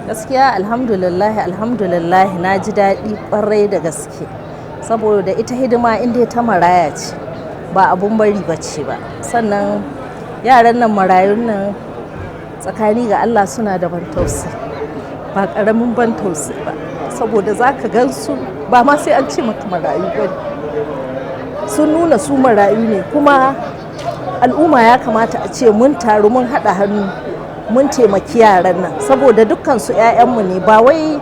Gaskiya alhamdulillah na ji daɗi ƙwarai da gaske saboda ita hidima inda ta maraya ce ba abun bari ba ce ba. Sannan yaran nan marayun nan tsakani ga Allah suna da ban tausayi ba ƙaramin ban tausayi ba saboda za ka gan su ba ma sai an ce maka marayu ba sun nuna su marayu ne kuma al'umma ya kamata a ce mun taru mun haɗa hannu mun taimaki yaran nan saboda dukkansu 'ya'yanmu ne ba wai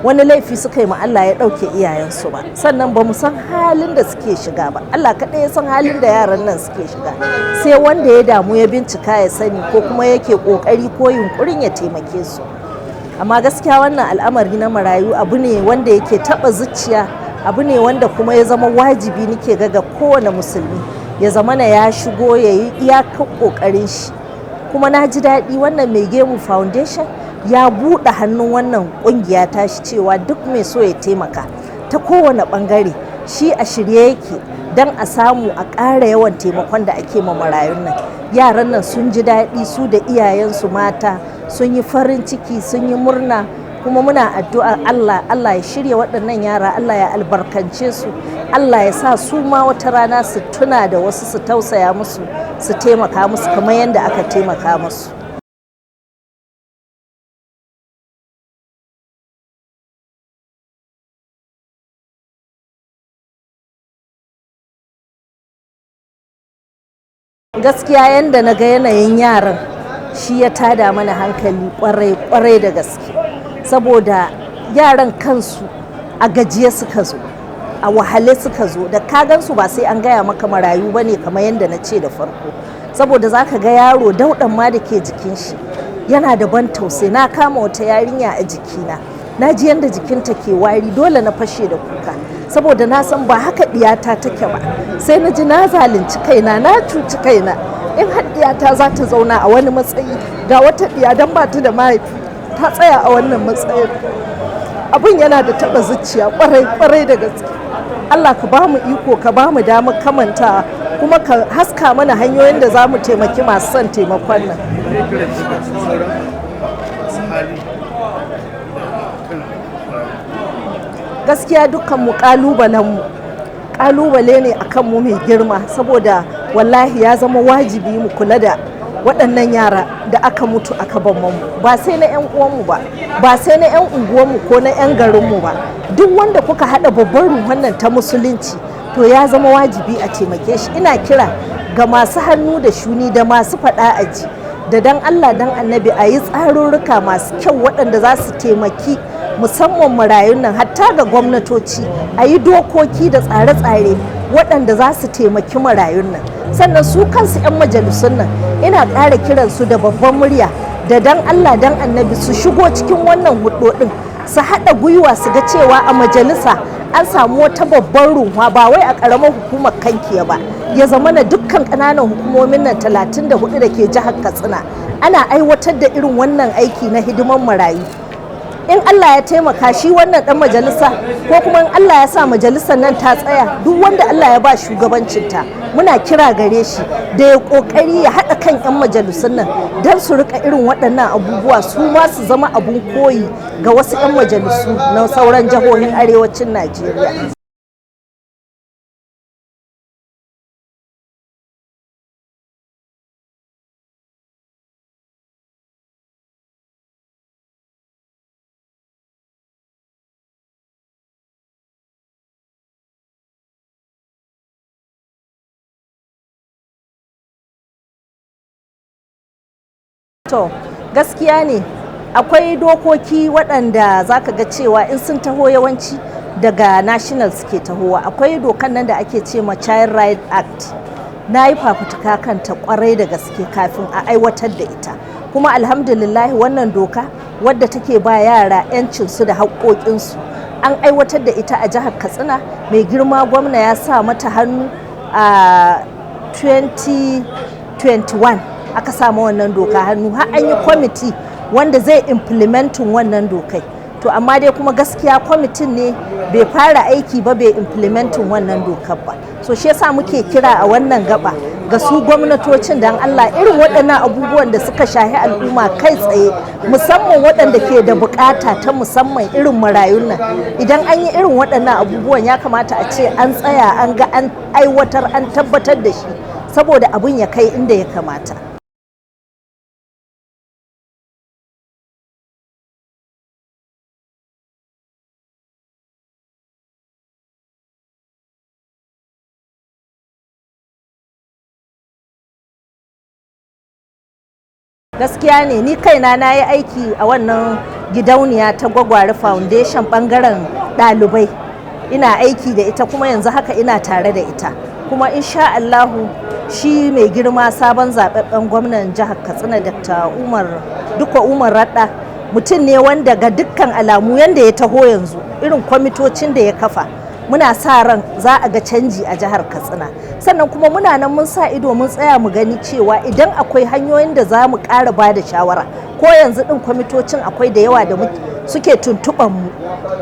wani laifi suka yi ma Allah ya ɗauke iyayensu ba sannan ba mu san halin da suke shiga ba Allah kaɗai ya san halin da yaran nan suke shiga sai wanda ya damu ya bincika ya sani ko kuma yake ƙoƙari ko yunƙurin ya taimake su amma gaskiya wannan al'amari na marayu abu ne wanda yake taɓa zuciya abu ne wanda kuma ya zama wajibi nake ga kowane musulmi ya zamana ya shigo ya yi iyakar ƙoƙarin shi kuma na ji daɗi wannan mai gemu foundation ya buɗe hannun wannan ƙungiya ta shi cewa duk mai so ya taimaka ta kowane ɓangare shi a shirye yake don a samu a ƙara yawan taimakon da ake ma marayun nan yaran nan sun ji daɗi su da iyayensu mata sun yi farin ciki sun yi murna kuma muna addu'ar Allah ya shirya waɗannan yara Allah ya albarkance su Allah ya sa su ma wata rana su tuna da wasu su tausaya musu su taimaka musu kamar yadda aka taimaka musu. Gaskiya yadda na ga yanayin yaran shi ya tada mana hankali kwarai da gaske saboda yaran kansu a gajiye suka zo a wahale suka zo da kagansu ba sai an gaya maka marayu ba ne kamar yadda na ce da farko saboda za ka ga yaro daudan ma da ke jikin shi yana da ban tausayi na kama wata yarinya a jikina na ji yadda jikinta ke wari dole na fashe da kuka saboda na san ba haka diyata take ba sai na ji na zalunci kaina na cuci kaina in har diyata za ta zauna a wani matsayi ga wata diya don ba ta da mahaifi ta tsaya a wannan matsayin abin yana da taba zuciya kwarai da gaske Allah ka ba mu iko ka ba mu damar kamanta kuma ka haska mana hanyoyin da za mu taimaki masu son taimakon nan. Gaskiya dukkanmu kalubale ne akan mu mai girma saboda wallahi ya zama wajibi mu kula da waɗannan yara da aka mutu aka mu ba sai na 'yan uwanmu ba sai na 'yan unguwanmu ko na 'yan garinmu ba duk wanda kuka haɗa babban ruhun nan ta musulunci to ya zama wajibi a taimake shi ina kira ga masu hannu da shuni da masu faɗa aji da dan Allah dan annabi a yi tsarurruka masu kyau waɗanda za su taimaki musamman marayun nan hatta ga gwamnatoci a yi dokoki da tsare-tsare waɗanda za su taimaki marayun nan sannan su kansu 'yan majalisun nan ina ƙara kiransu da babban murya da dan Allah dan annabi su shigo cikin wannan hudodin su haɗa gwiwa su ga cewa a majalisa an samu wata babban runwa ba wai a ƙaramar hukumar kankiya ba ya zama na dukkan ƙananan hukumomin nan 34 da ke jihar Katsina ana aiwatar da irin wannan aiki na hidiman marayu in Allah ya taimaka shi wannan dan majalisa ko kuma in Allah ya sa majalisar nan ta tsaya duk wanda Allah ya ba shugabancinta muna kira gare shi da ya kokari ya haɗa kan 'yan majalisun nan don su rika irin waɗannan abubuwa su ma su zama abun koyi ga wasu 'yan majalisu na sauran jihohin arewacin Najeriya. To gaskiya ne akwai dokoki waɗanda za ka ga cewa in sun taho yawanci daga national suke tahowa akwai dokan nan da ake ce ma Child Right Act na yi fafutuka kanta kwarai da gaske kafin a aiwatar da ita kuma alhamdulillah wannan doka wadda take ba yara 'yancinsu da haƙoƙinsu an aiwatar da ita a jihar Katsina mai girma gwamna ya sa mata hannu a 2021 aka samu wannan doka hannu har an yi kwamiti wanda zai implementin wannan dokai to amma dai kuma gaskiya kwamitin ne bai fara aiki ba bai implementin wannan dokar ba so shi yasa muke kira a wannan gaba ga su gwamnatocin dan Allah irin waɗannan abubuwan da suka shahi al'umma kai tsaye, musamman waɗanda ke da bukata ta musamman irin marayun nan, idan an yi irin waɗannan abubuwan ya kamata a ce an tsaya an ga an aiwatar an tabbatar da shi saboda abun ya kai inda ya kamata. Gaskiya ne, ni kaina na yi aiki a wannan gidauniya ta Gwagware Foundation bangaren ɗalibai, ina aiki da ita kuma yanzu haka ina tare da ita, kuma insha Allahu shi mai girma sabon zaɓaɓɓen gwamnan jihar Katsina Dr. Umar Radda mutum ne wanda ga dukkan alamu yanda ya taho yanzu irin kwamitocin da ya kafa, muna sa ran za a ga canji a jihar Katsina. Sannan kuma muna nan mun sa ido mun tsaya mu gani cewa idan akwai hanyoyin da za mu ƙara ba da shawara, ko yanzu ɗin kwamitocin akwai da yawa da suke tuntuɓan mu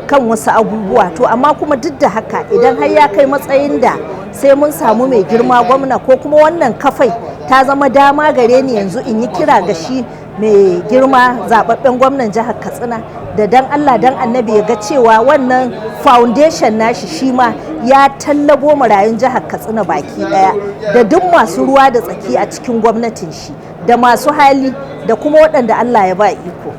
kan wasu abubuwa, to amma kuma duk da haka idan har ya kai matsayin da sai mun samu mai girma gwamna ko kuma wannan kafai ta zama dama gare ni yanzu in yi kira ga shi mai girma zababben gwamnan jihar Katsina da dan Allah dan annabi ya ga cewa wannan foundation nashi shi ma ya tallabo marayun jihar Katsina baki daya da duk masu ruwa da tsaki a cikin gwamnatin shi da masu hali da kuma waɗanda Allah ya ba iko.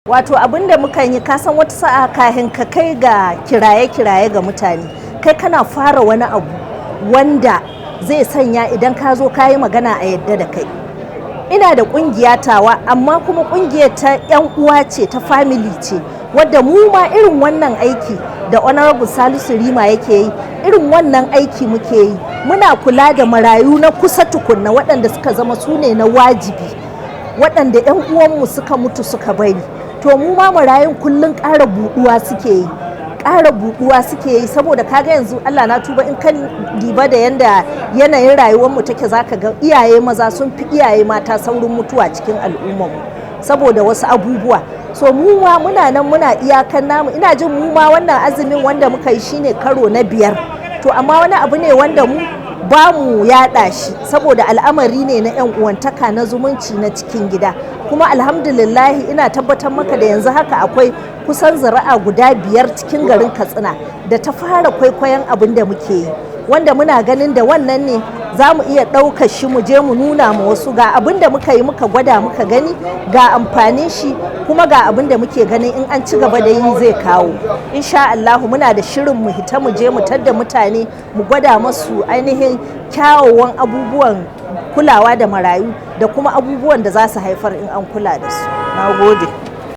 Wato abin da muka yi, kasan wata sa'a kahin ka kai ga kiraye-kiraye ga mutane, kai kana fara wani abu wanda zai sanya idan ka zo ka yi magana a yadda da kai. Ina da kungiya tawa, amma kuma kungiyar ta 'yan uwa ce, ta family ce, wadda mu ma irin wannan aiki da Honorable Salisu Rima yake yi, irin wannan aiki muke yi. Muna kula da marayu na kusa tukunna waɗanda suka zama su ne na wajibi, waɗanda 'yan uwanmu suka mutu suka bari. To mu ma marayun kullum ƙara buɗuwa suke yi saboda kaga yanzu Allah na tuba in kan diba da yanda yanayin rayuwar mu take zaka ga iyaye maza sun fi iyaye mata saurin mutuwa cikin al'ummar mu saboda wasu abubuwa. So mu ma muna nan muna iyakan namu, ina jin mu ma wannan azumin wanda muka yi shine karo na 5. To amma wani abu ne wanda mu ba mu yaɗa shi saboda al'amari ne na 'yan uwantaka na zumunci na cikin gida, kuma alhamdulillahi ina tabbatar maka da yanzu haka akwai kusan zuri'a guda 5 cikin garin Katsina da ta fara kwaikwayon abin da muke yi, wanda muna ganin da wannan ne za mu iya ɗaukar shi mu je mu nuna ma wasu ga abin da muka yi, muka gwada muka gani ga amfanin shi, kuma ga abin da muke ganin in an ci gaba da yi zai kawo. Insha Allahu muna da shirin mu hita mu je mu tadda mutane mu gwada masu ainihin kyawawan abubuwan kulawa da marayu da kuma abubuwan da za su haifar in an kula da su. Na gode.